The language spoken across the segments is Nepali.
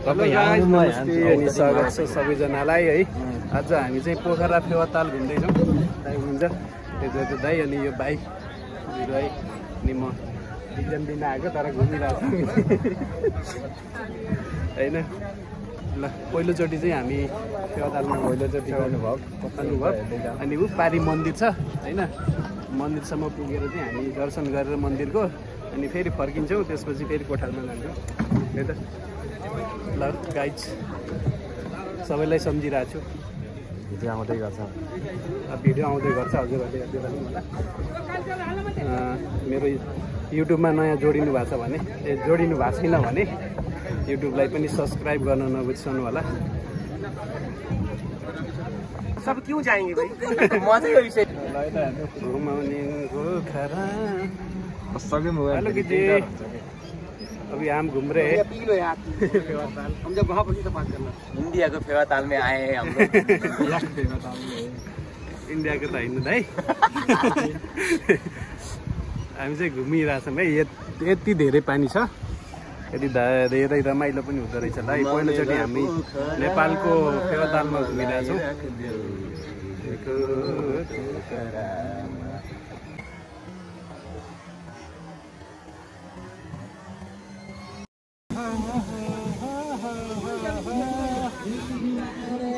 अनि स्वागत छ सबैजनालाई है। आज हामी चाहिँ पोखरा फेवाताल घुम्दैछौँ। दाइ हुनुहुन्छ त्यो दाइ अनि यो भाइ है अनि म एक्जाम दिन आएको तर घुमिरहेको होइन। ल पहिलोचोटि चाहिँ हामी फेवातालमा पहिलोचोटि अनुभव अनि ऊ पारी मन्दिर छ होइन। मन्दिरसम्म पुगेर चाहिँ हामी दर्शन गरेर मन्दिरको अनि फेरि फर्किन्छौँ। त्यसपछि फेरि कोठारमा जान्छौँ है त। ल गाइज सबैलाई सम्झिरहेको छु। भिडियो आउँदै गर्छ हजुरहरूले मेरो युट्युबमा नयाँ जोडिनु भएको छ भने जोडिनु भएको छैन भने युट्युबलाई पनि सब्सक्राइब गर्न नबिर्सनु होला। सब क्यों जाएंगे भाई मजा यो विषय घुमाउने गोखरा सबै मोबाइल अभी हम घूम रहे हैं फेवाताल। हम जब वहाँ पहुंचे तो बात करना। इंडिया को फेवाताल में आए हैं हम लोग। फेवाताल में इंडिया को तो होइन दाइ हामी चाहिँ घुमिरहेछौँ है। यति धेरै पानी छ, यति धेरै रमाइलो पनि हुँदो रहेछ ल। पहिलोचोटि हामी नेपालको फेवातालमा घुमिरहेछौँ।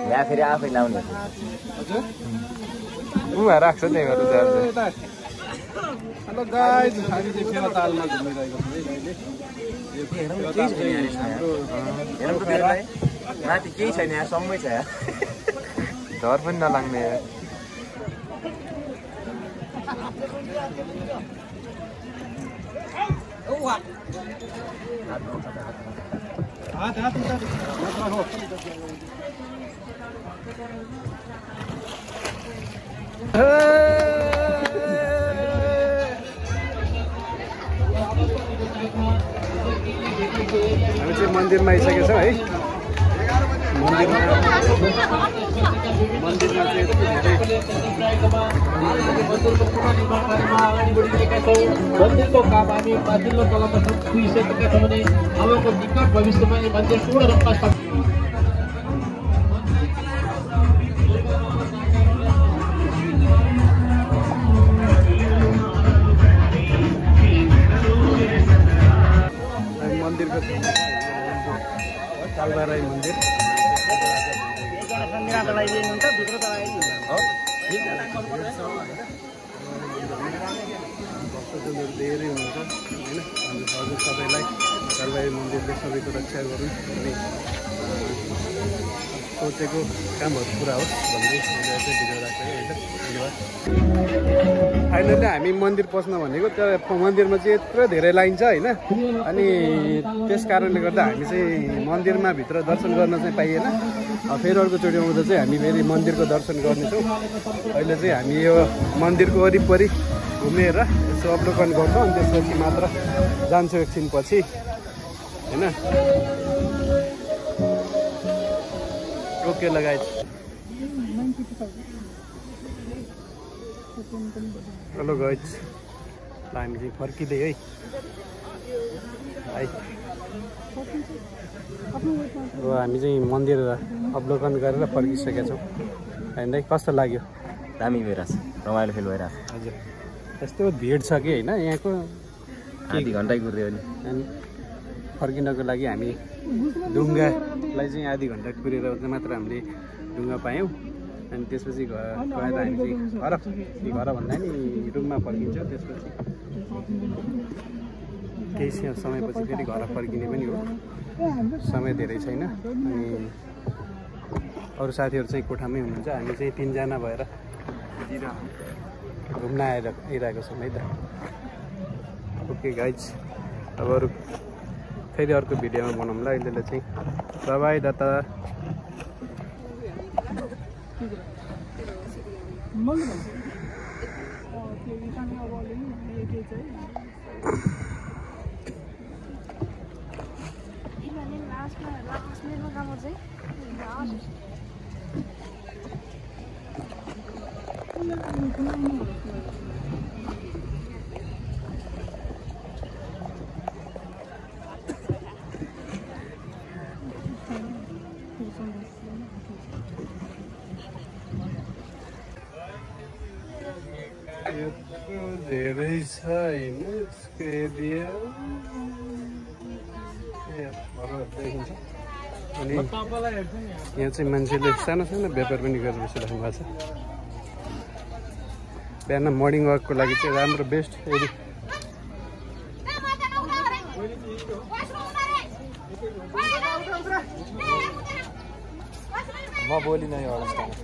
या फेरि आफै लाउने हजुर उहाँ राख्छ त्यही भएर चाहिँ। हेलो गाइज हामी चाहिँ फेवातालमा घुमिरहेको छौँ है। माथि केही छैन यहाँ सम्मै छ यहाँ डर पनि नलाग्ने हामी चाहिँ मन्दिरमा आइसकेको छौँ है। मन्दिरमा चाहिँ मन्दिरको काम हामी माथिल्लो तलमा पुगिसकेका छौँ भने अबको निकट भविष्यमा यो मन्दिर पूर्ण रूपमा मन्दिरको कालबाराई मन्दिर भक्तजनहरू धेरै हुनुहुन्छ होइन। हजुर सबैलाई कालबाराई मन्दिरले सबैको रक्षा गरौँ अनि सोचेको कामहरू पुरा होस् भन्दै चाहिँ भिडियो राख्छ है। धन्यवाद। फाइनली हामी मन्दिर पस्न भनेको त्यो मन्दिरमा चाहिँ यत्रो धेरै लाइन छ होइन। अनि त्यस कारणले गर्दा हामी चाहिँ मन्दिरमा भित्र दर्शन गर्न चाहिँ पाइएन। फेरि अर्कोचोटि आउँदा चाहिँ हामी फेरि मन्दिरको दर्शन गर्नेछौँ। अहिले चाहिँ हामी यो मन्दिरको वरिपरि घुमेर यसो अवलोकन गर्छौँ अनि त्यसपछि मात्र जान्छौँ एकछिनपछि होइन। ओके लगायत हेलो गाइज हामी चाहिँ फर्किँदै है। हामी चाहिँ मन्दिर अवलोकन गरेर फर्किसकेका छौँ होइन। कस्तो लाग्यो? दामी भइरहेछ, रमाइलो फिल भइरहेछ। हजुर यस्तो भिड छ कि होइन यहाँको। आधी घन्टै कुर्यो भने अनि फर्किनको लागि हामी ढुङ्गालाई चाहिँ आधी घन्टा कुरेर मात्र हामीले ढुङ्गा पायौँ। अनि त्यसपछि गएर हामी चाहिँ घर भन्दा नि रुममा फर्किन्छौँ। त्यसपछि केही समयपछि फेरि घर फर्किने पनि हो, समय धेरै छैन। अनि अरू साथीहरू चाहिँ कोठामै हुनुहुन्छ। हामी चाहिँ 3 जना भएर घुम्न आइरहेको छौँ है त। ओके गाइज अब अरू फेरि अर्को भिडियोमा बनाउँला। अहिलेलाई चाहिँ बाइ दाता। धेरै छ होइन यसको एरिया देखिन्छ। अनि यहाँ चाहिँ मान्छेले सानो सानो व्यापार पनि गरेर बसिराख्नु भएको छ। बिहान मर्निङ वाकको लागि चाहिँ राम्रो बेस्ट एरिया। म बोलिनँ यो अवस्थामा।